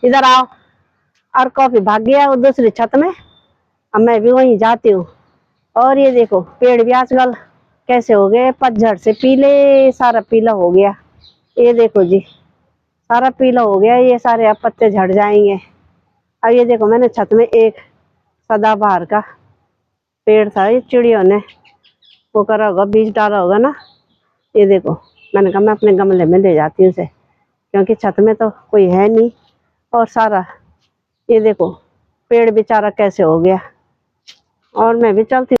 इधर आओ। और कॉफी भाग गया वो दूसरी छत में, अब मैं भी वहीं जाती हूँ। और ये देखो पेड़ भी आजकल कैसे हो गए, पतझड़ से पीले, सारा पीला हो गया। ये देखो जी, सारा पीला हो गया, ये सारे अब पत्ते झड़ जाएंगे। अब ये देखो मैंने छत में एक सदाबहार का पेड़ था, ये चिड़ियों ने वो करा होगा, बीज डाला होगा ना। ये देखो मैंने कहा मैं अपने गमले में ले जाती हूँ उसे, क्योंकि छत में तो कोई है नहीं। और सारा ये देखो पेड़ बेचारा कैसे हो गया। और मैं भी चलती।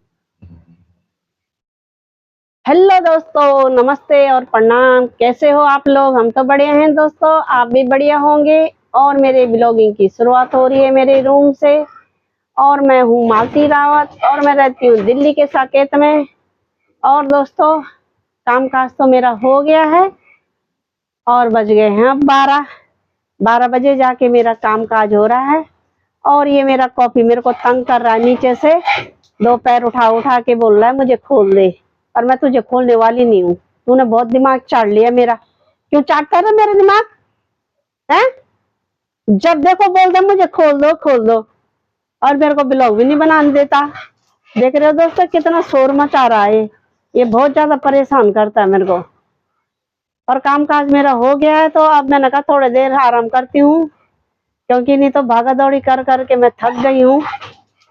हेलो दोस्तों, नमस्ते और प्रणाम। कैसे हो आप लोग? हम तो बढ़िया हैं दोस्तों, आप भी बढ़िया होंगे। और मेरे ब्लॉगिंग की शुरुआत हो रही है मेरे रूम से। और मैं हूँ मालती रावत और मैं रहती हूँ दिल्ली के साकेत में। और दोस्तों कामकाज तो मेरा हो गया है और बज गए हैं अब 12 बजे जाके मेरा कामकाज हो रहा है। और ये मेरा कॉफी मेरे को तंग कर रहा है, नीचे से दो पैर उठा उठा के बोल रहा है मुझे खोल दे, और मैं तुझे खोलने वाली नहीं हूँ। तूने बहुत दिमाग चाट लिया मेरा। क्यों चाटता है मेरा दिमाग है? जब देखो बोलता मुझे खोल दो खोल दो, और मेरे को ब्लॉग भी नहीं बनाने देता। देख रहे हो दोस्तों कितना शोर मचा रहा है, ये बहुत ज्यादा परेशान करता है मेरे को। और कामकाज मेरा हो गया है, तो अब मैंने कहा थोड़ी देर आराम करती हूँ, क्योंकि नहीं तो भागा दौड़ी कर करके मैं थक गई हूँ।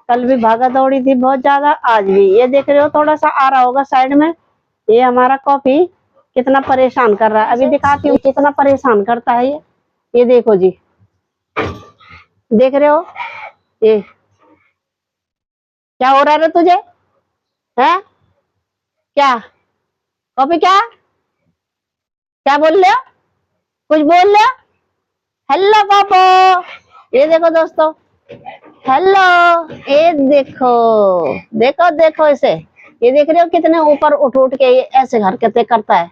कल भी भागा दौड़ी थी बहुत ज्यादा, आज भी। ये देख रहे हो थोड़ा सा आ रहा होगा साइड में, ये हमारा कॉफी कितना परेशान कर रहा है। अभी दिखाती हूँ कितना परेशान करता है ये देखो जी, देख रहे हो ये क्या हो रहा है तुझे है? क्या कॉफी क्या बोल रहे हो? कुछ बोल रहे हो? हेलो पापा, ये देखो दोस्तों, हेलो, ये देखो देखो देखो इसे, ये देख रहे हो कितने ऊपर उठ उठ के ये ऐसे हरकतें करता है।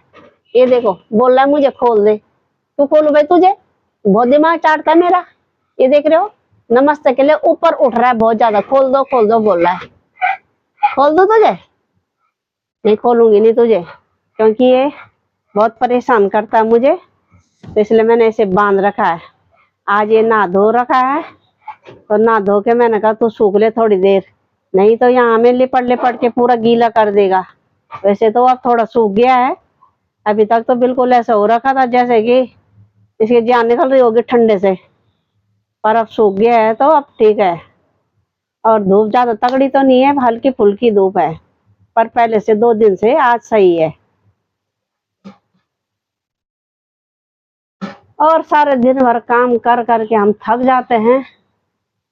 ये देखो बोल रहा है मुझे खोल दे। तू खोलू भाई, तुझे बहुत दिमाग चाटता है मेरा। ये देख रहे हो नमस्ते के लिए ऊपर उठ रहा है बहुत ज्यादा, खोल दो बोल रहा है। खोल दो तुझे? नहीं खोलूंगी नहीं तुझे, क्योंकि ये बहुत परेशान करता है मुझे, तो इसलिए मैंने इसे बांध रखा है। आज ये नहा धो रखा है, तो नहा धो के मैंने कहा तू सूख ले थोड़ी देर, नहीं तो यहाँ में लिपट लिपट के पूरा गीला कर देगा। वैसे तो अब थोड़ा सूख गया है, अभी तक तो बिल्कुल ऐसा हो रखा था जैसे कि इसकी जान निकल रही होगी ठंडे से, पर अब सूख गया है तो अब ठीक है। और धूप ज्यादा तगड़ी तो नहीं है, हल्की फुल्की धूप है, पर पहले से 2 दिन से आज सही है। और सारे दिन भर काम कर करके हम थक जाते हैं,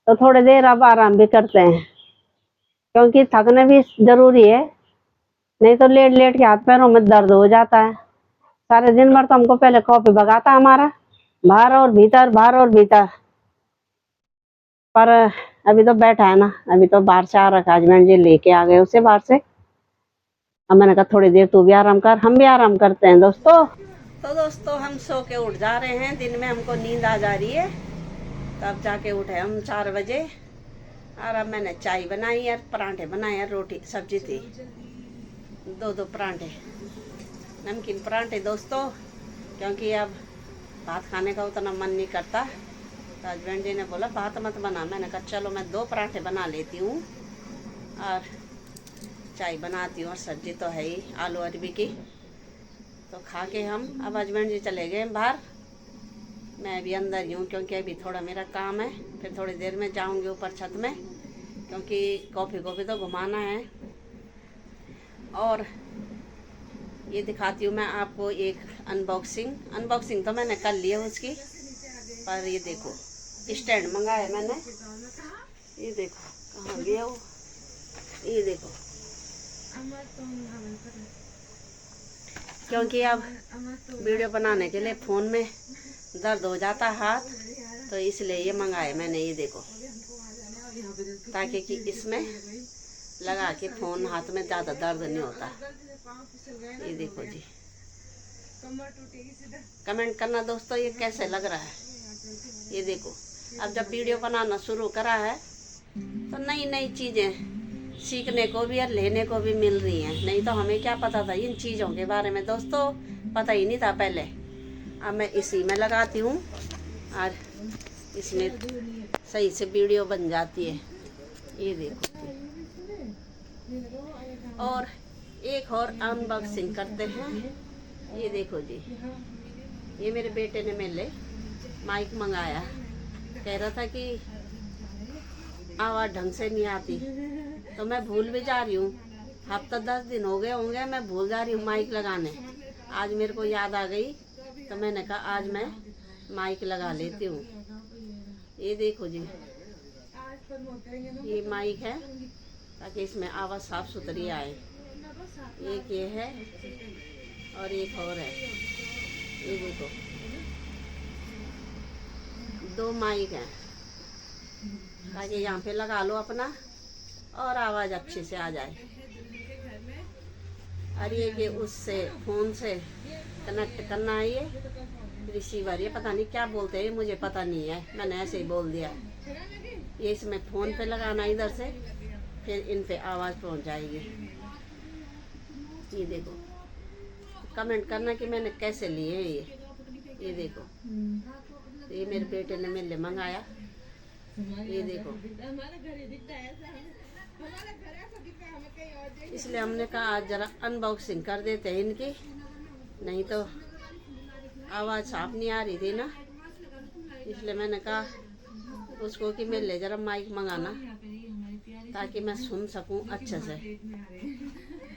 तो थोड़ी देर अब आराम भी करते हैं, क्योंकि थकना भी जरूरी है, नहीं तो लेट लेट के हाथ पैरों में दर्द हो जाता है। सारे दिन भर तो हमको पहले कॉफी भगाता हमारा, बाहर और भीतर बाहर और भीतर। पर अभी तो बैठा है ना, अभी तो बाहर से आ रखा, हस्बैंड जी लेके आ गए उसे बाहर से। अब मैंने कहा थोड़ी देर तू भी आराम कर, हम भी आराम करते हैं दोस्तों। तो दोस्तों हम सो के उठ जा रहे हैं, दिन में हमको नींद आ जा रही है, तब जाके उठे हम 4 बजे। और अब मैंने चाय बनाई है, पराठे बनाए हैं, रोटी सब्जी थी, 2 पराठे, नमकीन पराठे दोस्तों, क्योंकि अब भात खाने का उतना मन नहीं करता। तो हस्बैंड जी ने बोला भात मत बना, मैंने कहा चलो मैं 2 पराठे बना लेती हूँ और चाय बनाती हूँ, और सब्जी तो है ही आलू अरबी की। तो खा के हम, अब हस्बैंड जी चले गए बाहर, मैं भी अंदर ही हूँ, क्योंकि अभी थोड़ा मेरा काम है, फिर थोड़ी देर में जाऊँगी ऊपर छत में, क्योंकि कॉफ़ी को भी तो घुमाना है। और ये दिखाती हूँ मैं आपको एक अनबॉक्सिंग तो मैंने कर ली है उसकी, पर ये देखो स्टैंड मंगाया मैंने, ये देखो कहाँ गया वो, ये देखो, क्योंकि अब वीडियो बनाने के लिए फ़ोन में दर्द हो जाता है हाथ, तो इसलिए ये मंगाए मैंने। ये देखो, ताकि कि इसमें लगा के फ़ोन हाथ में ज़्यादा दर्द नहीं होता। ये देखो जी, कमेंट करना दोस्तों ये कैसे लग रहा है। ये देखो, अब जब वीडियो बनाना शुरू करा है तो नई नई चीज़ें सीखने को भी और लेने को भी मिल रही हैं, नहीं तो हमें क्या पता था इन चीज़ों के बारे में दोस्तों, पता ही नहीं था पहले। अब मैं इसी में लगाती हूँ और इसमें सही से वीडियो बन जाती है। ये देखो। और एक और अनबॉक्सिंग करते हैं। ये देखो जी, ये मेरे बेटे ने मेरे लिए माइक मंगाया। कह रहा था कि आवाज़ ढंग से नहीं आती, तो मैं भूल भी जा रही हूँ। हफ्ता 10 दिन हो गए होंगे मैं भूल जा रही हूँ माइक लगाने। आज मेरे को याद आ गई, तो मैंने कहा आज मैं माइक लगा लेती हूँ। ये देखो जी, ये माइक है ताकि इसमें आवाज़ साफ सुथरी आए। एक ये है और एक और है। ये देखो, 2 माइक हैं ताकि यहाँ पे लगा लो अपना और आवाज़ अच्छे से आ जाए। और ये कि उससे फ़ोन से कनेक्ट करना है। ये रिसीवर, ये पता नहीं क्या बोलते हैं, मुझे पता नहीं है, मैंने ऐसे ही बोल दिया। ये इसमें फ़ोन पे लगाना इधर से, फिर इन पे आवाज़ पहुंच जाएगी। ये देखो, कमेंट करना कि मैंने कैसे लिए हैं ये देखो। ये मेरे बेटे ने मेरे लिए मंगाया। ये देखो, इसलिए हमने कहा आज जरा अनबॉक्सिंग कर देते हैं इनकी, नहीं तो आवाज़ साफ नहीं आ रही थी ना। इसलिए मैंने कहा उसको कि मेरे लिए जरा माइक मंगाना ताकि मैं सुन सकूं अच्छे से।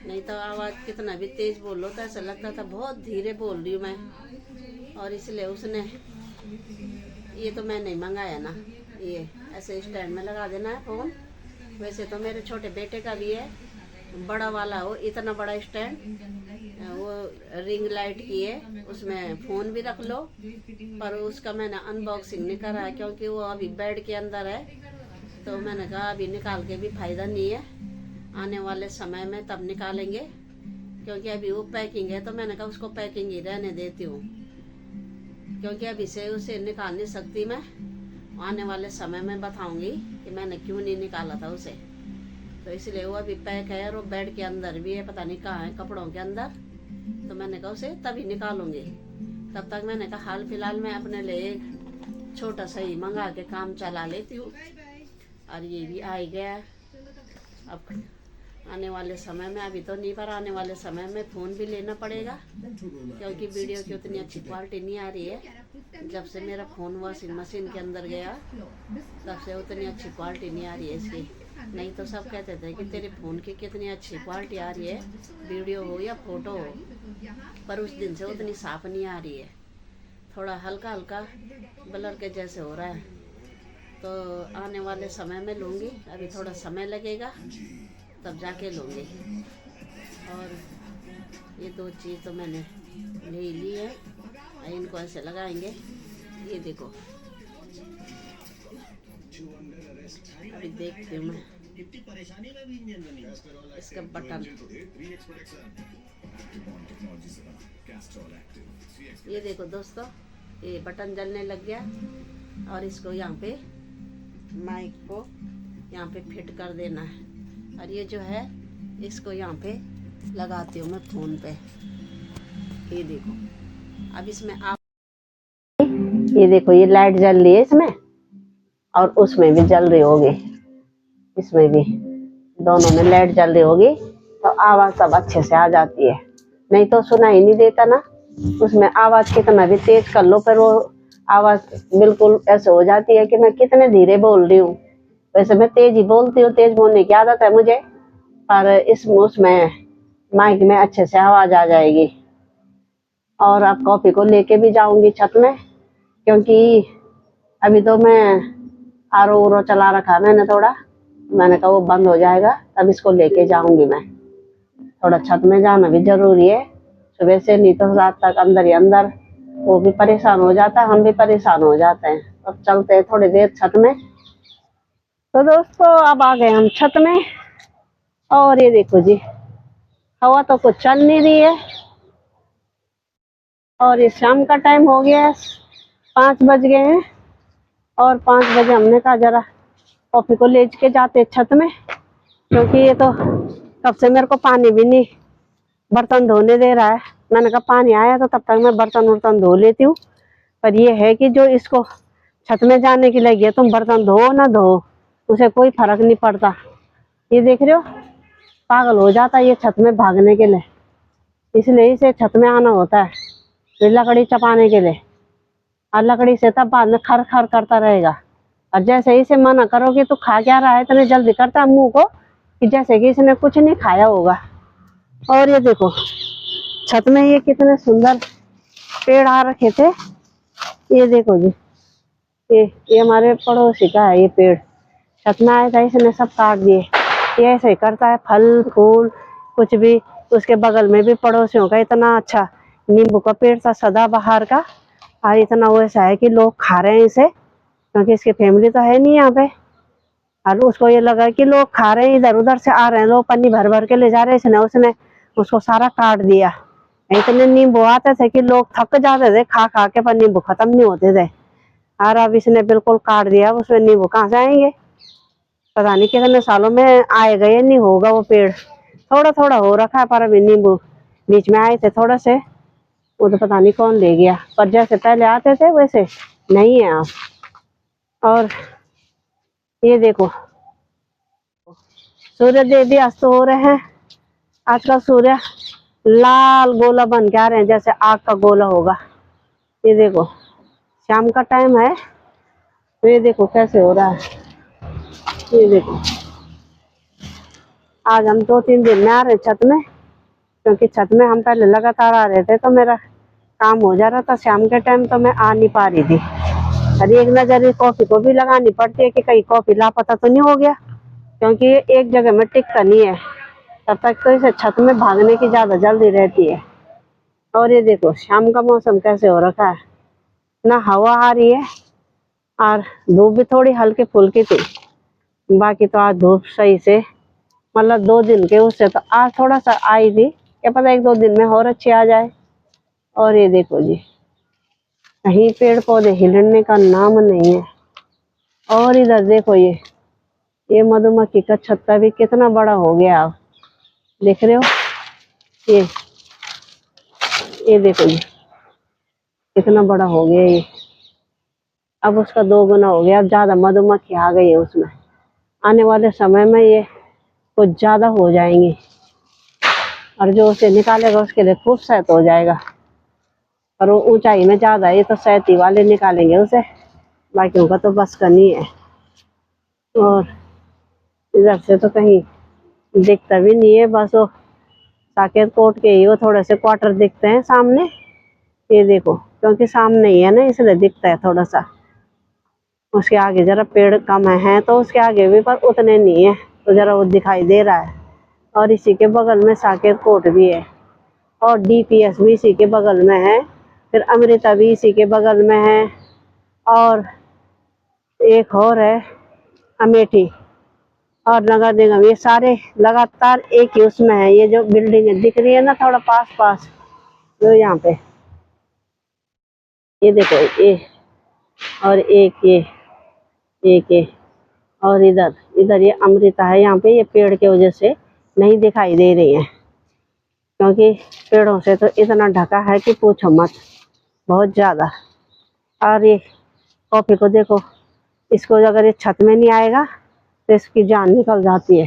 नहीं तो आवाज़ कितना भी तेज़ बोलो तो ऐसा लगता था बहुत धीरे बोल रही हूँ मैं। और इसलिए उसने, ये तो मैं नहीं मंगाया ना, ये ऐसे स्टैंड में लगा देना है फ़ोन। वैसे तो मेरे छोटे बेटे का भी है, बड़ा वाला हो, इतना बड़ा स्टैंड, वो रिंग लाइट की है, उसमें फ़ोन भी रख लो। पर उसका मैंने अनबॉक्सिंग नहीं करा है क्योंकि वो अभी बेड के अंदर है, तो मैंने कहा अभी निकाल के भी फ़ायदा नहीं है, आने वाले समय में तब निकालेंगे। क्योंकि अभी वो पैकिंग है, तो मैंने कहा उसको पैकिंग ही रहने देती हूँ, क्योंकि अभी से उसे निकाल नहीं सकती मैं। आने वाले समय में बताऊंगी कि मैंने क्यों नहीं निकाला था उसे। तो इसलिए वो अभी पैक है और वो बेड के अंदर भी है, पता नहीं कहाँ है, कपड़ों के अंदर। तो मैंने कहा उसे तभी निकालूंगी। तब तक मैंने कहा हाल फिलहाल मैं अपने लिए एक छोटा सा ही मंगा के काम चला लेती हूँ। और ये भी आ गया। अब आने वाले समय में, अभी तो नहीं, पर आने वाले समय में फ़ोन भी लेना पड़ेगा क्योंकि वीडियो की उतनी अच्छी क्वालिटी नहीं आ रही है। जब से मेरा फ़ोन वॉशिंग मशीन के अंदर गया तब से उतनी अच्छी क्वालिटी नहीं आ रही है इसकी। नहीं तो सब कहते थे कि तेरे फ़ोन की कितनी अच्छी क्वालिटी आ रही है, वीडियो हो या फ़ोटो हो, पर उस दिन से उतनी साफ़ नहीं आ रही है, थोड़ा हल्का हल्का ब्लर के जैसे हो रहा है। तो आने वाले समय में लूँगी, अभी थोड़ा समय लगेगा तब जाके लूँगी। और ये 2 चीज़ तो मैंने ले ली है, इनको ऐसे लगाएंगे। ये देखो, अभी देखती हूँ मैं इसका बटन। ये देखो दोस्तों, ये बटन जलने लग गया और इसको यहाँ पे माइक को यहाँ पे फिट कर देना है। और ये जो है इसको यहाँ पे लगाती हूँ मैं फ़ोन पे। ये देखो, अब इसमें आप ये देखो, ये लाइट जल रही है इसमें और उसमें भी जल रही होगी, इसमें भी, दोनों में लाइट जल रही होगी, तो आवाज़ सब अच्छे से आ जाती है। नहीं तो सुनाई नहीं देता ना, उसमें आवाज़ कितना भी तेज कर लो पर वो आवाज़ बिल्कुल ऐसे हो जाती है कि मैं कितने धीरे बोल रही हूँ। वैसे मैं तेज ही बोलती हूँ, तेज बोलने की आदत है मुझे, पर उसमें माइक में अच्छे से आवाज़ आ जाएगी। और अब कॉफ़ी को लेके भी जाऊंगी छत में, क्योंकि अभी तो मैं आर.ओ. चला रखा मैंने थोड़ा, मैंने कहा वो बंद हो जाएगा तब इसको लेके जाऊंगी मैं। थोड़ा छत में जाना भी जरूरी है, सुबह से, नहीं तो रात तक अंदर ही अंदर वो भी परेशान हो जाता है, हम भी परेशान हो जाते हैं। अब चलते हैं थोड़ी देर छत में। तो दोस्तों अब आ गए हम छत में, और ये देखो जी, हवा तो कुछ चल नहीं रही है और ये शाम का टाइम हो गया है, 5 बज गए हैं। और 5 बजे हमने कहा जरा कॉफ़ी को ले के जाते छत में, क्योंकि ये तो कब से मेरे को पानी भी नहीं बर्तन धोने दे रहा है। मैंने कहा पानी आया तो तब तक मैं बर्तन वर्तन धो लेती हूँ। पर ये है कि जो इसको छत में जाने की लगी है, तुम बर्तन धो ना धो उसे कोई फर्क नहीं पड़ता। ये देख रहे हो, पागल हो जाता है ये छत में भागने के लिए, इसलिए इसे छत में आना होता है ये लकड़ी चपाने के लिए। और लकड़ी से तब बाद में खर खर करता रहेगा। और जैसे इसे मना करो कि तू खा क्या रहा है इतने जल्दी करता है मुंह को, कि जैसे कि इसने कुछ नहीं खाया होगा। और ये देखो छत में ये कितने सुंदर पेड़ आ रखे थे। ये देखो जी, ये हमारे पड़ोसी का है ये पेड़, छत में आया था इसने सब काट दिए। ये ऐसे ही करता है, फल फूल कुछ भी। उसके बगल में भी पड़ोसियों का इतना अच्छा नींबू का पेड़ था सदाबहार का, और इतना वैसा है कि लोग खा रहे हैं इसे, क्योंकि इसकी फैमिली तो है नहीं यहाँ पे। और उसको ये लगा कि लोग खा रहे हैं, इधर उधर से आ रहे हैं लोग, पन्नी भर भर के ले जा रहे हैं, इसने उसने उसको सारा काट दिया। इतने नींबू आते थे कि लोग थक जाते थे खा खा के, पर नींबू खत्म नहीं होते थे। और अब इसने बिल्कुल काट दिया, उसमें नींबू कहाँ से आएंगे, पता नहीं कितने सालों में आएगा ये नहीं होगा वो पेड़। थोड़ा थोड़ा हो रखा है, पर अभी नींबू बीच में आए थे थोड़े से, वो तो पता नहीं कौन ले गया, पर जैसे पहले आते थे वैसे नहीं है आप। और ये देखो सूर्य देव भी अस्त हो रहे हैं। आजकल सूर्य लाल गोला बन के आ रहे हैं, जैसे आग का गोला होगा। ये देखो शाम का टाइम है, तो ये देखो कैसे हो रहा है। ये देखो आज हम 2-3 दिन में आ रहे छत में, क्योंकि छत में हम पहले लगातार आ रहे थे तो मेरा काम हो जा रहा था। शाम के टाइम तो मैं आ नहीं पा रही थी। अरे एक नजर कॉफी को भी लगानी पड़ती है कि कहीं कॉफी लापता तो नहीं हो गया, क्योंकि ये एक जगह में टिकता नहीं है, तब तक तो इसे छत में भागने की ज्यादा जल्दी रहती है। और ये देखो शाम का मौसम कैसे हो रखा है, ना हवा आ रही है और धूप भी थोड़ी हल्की फुल्की थी। बाकी तो आज धूप सही से, मतलब 2 दिन के उससे तो आज थोड़ा सा आई थी, क्या पता 1-2 दिन में और अच्छी आ जाए। और ये देखो जी कहीं पेड़ पौधे हिलने का नाम नहीं है। और इधर देखो ये मधुमक्खी का छत्ता भी कितना बड़ा हो गया, आप देख रहे हो। ये देखो जी कितना बड़ा हो गया ये, अब उसका 2 गुना हो गया, अब ज्यादा मधुमक्खी आ गई है उसमें। आने वाले समय में ये कुछ ज्यादा हो जाएंगी, और जो उसे निकालेगा उसके लिए खूब सहत हो जाएगा। और वो ऊंचाई में ज्यादा है, ये तो सहती वाले निकालेंगे उसे, बाकियों का तो बस का नहीं है। और इधर से तो कहीं दिखता भी नहीं है, बस वो साकेत कोट के ही वो थोड़े से क्वार्टर दिखते हैं सामने। ये देखो क्योंकि सामने ही है ना इसलिए दिखता है थोड़ा सा, उसके आगे जरा पेड़ कम है तो उसके आगे भी, पर उतने नहीं है तो जरा वो दिखाई दे रहा है। और इसी के बगल में साकेत कोट भी है, और डीपीएस भी इसी के बगल में है, फिर अमृता भी इसी के बगल में है, और एक और है अमेठी और नगर निगम, ये सारे लगातार एक ही उसमें है। ये जो बिल्डिंग दिख रही है ना थोड़ा पास पास, जो यहाँ पे ये देखो ये, और एक ये और इधर इधर ये अमृता है। यहाँ पे ये पेड़ की वजह से नहीं दिखाई दे रही है, क्योंकि पेड़ों से तो इतना ढका है कि पूछो मत, बहुत ज्यादा। और ये कॉफी को देखो, इसको अगर ये छत में नहीं आएगा तो इसकी जान निकल जाती है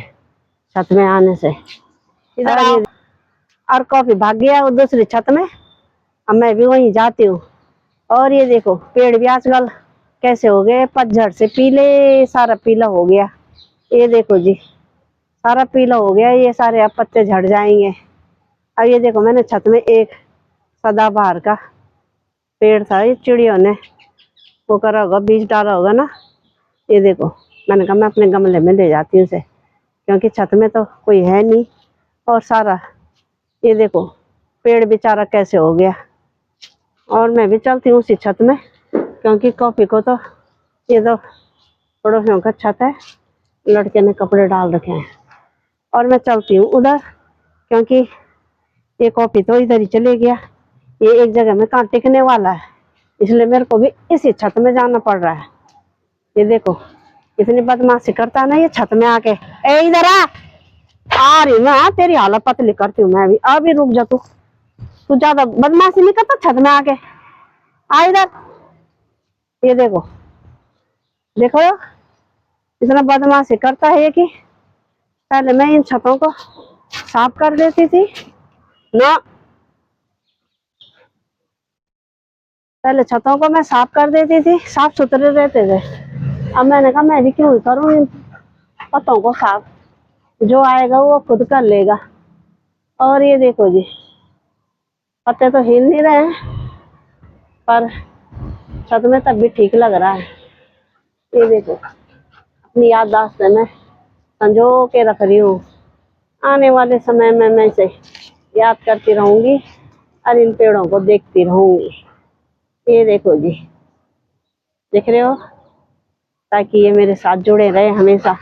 छत में आने से। इधर आओ। और कॉफी भाग गया वो दूसरी छत में, अब मैं भी वहीं जाती हूँ। और ये देखो पेड़ भी आजकल कैसे हो गए, पतझड़ से पीले, सारा पीला हो गया। ये देखो जी सारा पीला हो गया, ये सारे अब पत्ते झड़ जाएंगे। अब ये देखो मैंने छत में एक सदाबहार का पेड़ था, ये चिड़ियों ने वो करा होगा, बीज डाला होगा ना। ये देखो मैंने कहा मैं अपने गमले में ले जाती हूँ उसे, क्योंकि छत में तो कोई है नहीं। और सारा ये देखो पेड़ बेचारा कैसे हो गया। और मैं भी चलती हूँ उसी छत में, क्योंकि कॉफी को तो ये तो पड़ोसियों का छत है, लड़के ने कपड़े डाल रखे हैं। और मैं चलती हूँ उधर, क्योंकि ये कॉफी तो इधर ही चले गया, ये एक जगह में कहाँ टिकने वाला है, इसलिए मेरे को भी इसी छत में जाना पड़ रहा है। ये देखो इतनी बदमाशी करता है ना ये छत में आके। ए इधर आ रही मैं, तेरी हालत पतली करती हूँ मैं भी। अभी रुक जा तू ज्यादा बदमाशी नहीं करता छत में आके, आ इधर। ये देखो देखो इतना बदमाशी करता है ये कि पहले मैं इन छतों को साफ कर देती थी ना, पहले छतों को मैं साफ कर देती थी, साफ सुथरे रहते थे। अब मैंने कहा मैं भी क्यों करूं इन पत्तों को साफ, जो आएगा वो खुद कर लेगा। और ये देखो जी, पत्ते तो हिल नहीं रहे हैं पर छत में तब भी ठीक लग रहा है। ये देखो अपनी याददाश्त में संजो के रख रही हूँ, आने वाले समय में मैं इसे याद करती रहूंगी और इन पेड़ों को देखती रहूंगी। ये देखो जी, देख रहे हो, ताकि ये मेरे साथ जुड़े रहे हमेशा,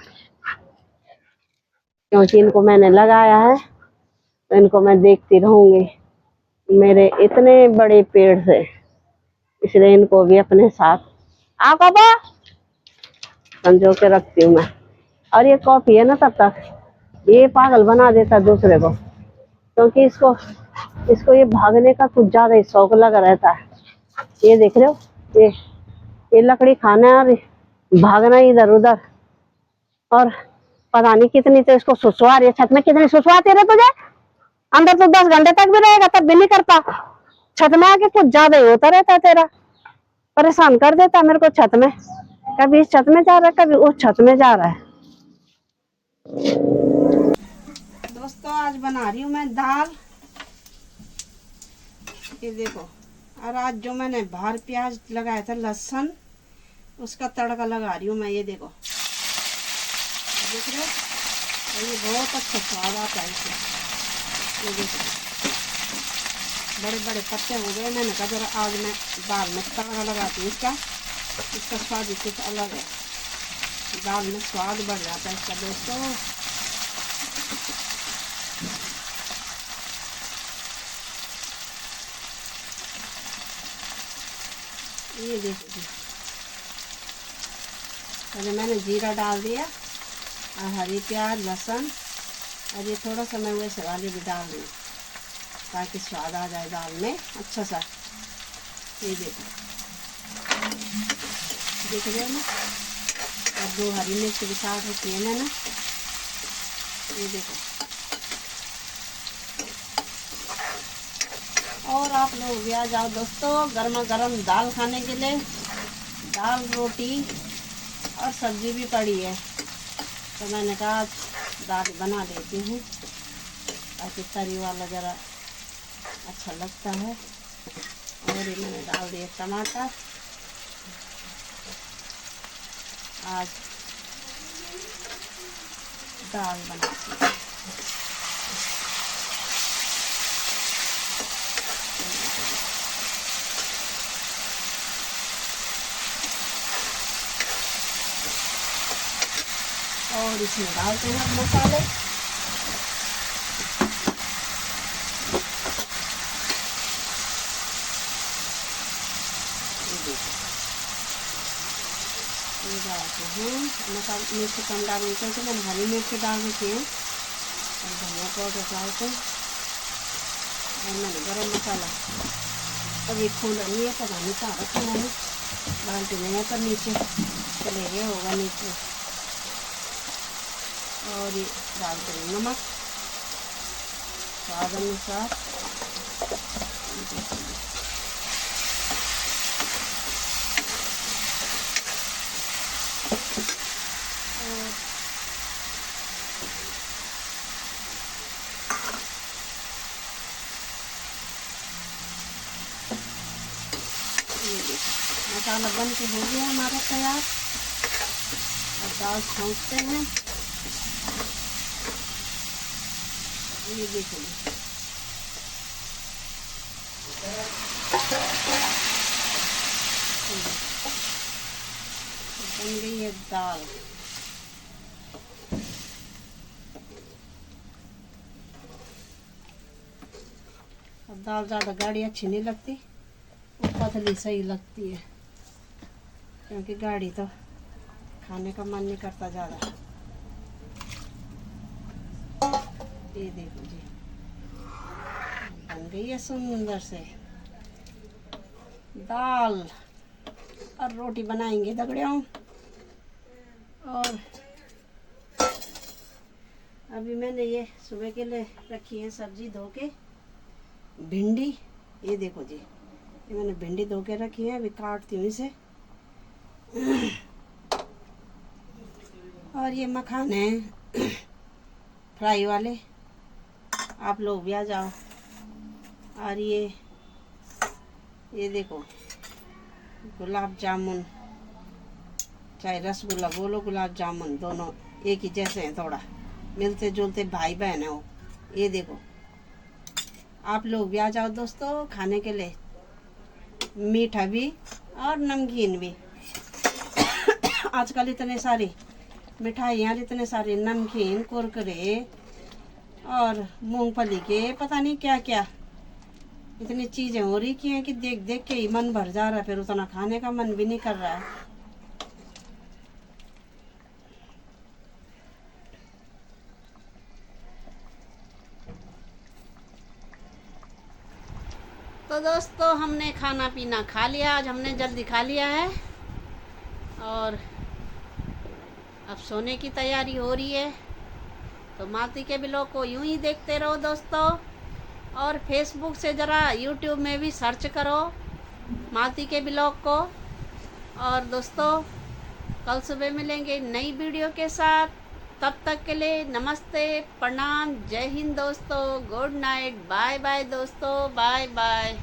क्योंकि इनको मैंने लगाया है तो इनको मैं देखती रहूंगी। मेरे इतने बड़े पेड़ से, इसलिए इनको भी अपने साथ पापा संजो के रखती हूँ मैं। और ये कॉफी है ना, तब तक ये पागल बना देता दूसरे को, क्योंकि इसको इसको ये भागने का कुछ ज्यादा ही शौक लगा रहता है। ये देख रहे हो, ये लकड़ी खाना और भागना इधर उधर। और पता नहीं कितनी तो इसको सुसवा रही है छत में, कितनी सुसवाती रहे तुझे, अंदर तो 10 घंटे तक भी रहेगा तब भी नहीं करता, छत में आके कुछ ज्यादा ही होता रहता है तेरा, परेशान कर देता मेरे को छत में, कभी इस छत में जा रहा है कभी उस छत में जा रहा है। दोस्तों आज बना रही हूँ मैं दाल, ये देखो। और आज जो मैंने बाहर प्याज लगाया था लहसुन, उसका तड़का लगा रही हूँ मैं। ये देखो, देख रहे हो, ये बहुत अच्छा स्वाद आता है इसमें। ये देखो बड़े बड़े पत्ते हो गए, मैंने कहा जरा आज मैं दाल में तड़का लगाती हूँ इसका स्वाद ही कुछ अलग है, दाल में स्वाद बढ़ जाता है इसका दोस्तों। ये देखो, पहले मैंने जीरा डाल दिया और हरी प्याज लहसुन, और ये थोड़ा सा मैं वैसे वाले भी डाल दूँ ताकि स्वाद आ जाए दाल में अच्छा सा। ये देखो, देख रहे हो ना, और 2 हरी मिर्च भी साथ होती है मैंने। ये देखो, और आप लोग भी आ जाओ दोस्तों गर्मा गर्म दाल खाने के लिए। दाल रोटी और सब्जी भी पड़ी है, तो मैंने कहा दाल बना देती हूँ ताकि तरी वाला ज़रा अच्छा लगता है। और ये मैंने डाल दिए टमाटर। आज दाल बनाती हूँ। और इसमें डालते हैं मसाले। ये डालते हैं मसाला, मिर्च कम डालने क्योंकि मैंने हरी मिर्च डाल रखी है, और धनिया पाउडर डालते हैं। और मैंने गरम मसाला अभी खोला नहीं है, पता नहीं कहाँ रखा मैंने, बाल्टी में है पर नीचे चले गया होगा नीचे। और ये डालते हैं नमक स्वाद अनुसार। मसाला बन के हो गया हमारा तैयार। अब दाल छौंकते हैं। ये देखो बन गई है दाल। अब दाल ज़्यादा गाढ़ी अच्छी नहीं लगती, पतली सही लगती है, क्योंकि गाढ़ी तो खाने का मन नहीं करता ज़्यादा। ये देखो जी, बन गई है सुंदर से दाल। और रोटी बनाएंगे दगड़ियों, और अभी मैंने ये सुबह के लिए रखी है सब्जी धो के। भिंडी, ये देखो जी, ये मैंने भिंडी धो के रखी है, अभी काटती हूँ इसे। और ये मखाने फ्राई वाले, आप लोग भी आ जाओ। और ये देखो गुलाब जामुन, चाहे रसगुल्ला बोलो गुलाब जामुन, दोनों एक ही जैसे हैं, थोड़ा मिलते जुलते भाई बहन है वो। ये देखो, आप लोग भी आ जाओ दोस्तों खाने के लिए, मीठा भी और नमकीन भी। आजकल इतने सारी मिठाइयाँ, इतने सारे नमकीन, कुरकुरे और मूंगफली के पता नहीं क्या क्या इतनी चीजें हो रही की हैं कि देख देख के ही मन भर जा रहा है, फिर उतना खाने का मन भी नहीं कर रहा है। तो दोस्तों हमने खाना पीना खा लिया, आज हमने जल्दी खा लिया है और अब सोने की तैयारी हो रही है। तो मालती के ब्लॉग को यूं ही देखते रहो दोस्तों, और फेसबुक से ज़रा यूट्यूब में भी सर्च करो मालती के ब्लॉग को। और दोस्तों कल सुबह मिलेंगे नई वीडियो के साथ, तब तक के लिए नमस्ते, प्रणाम, जय हिंद दोस्तों, गुड नाइट, बाय बाय दोस्तों, बाय बाय।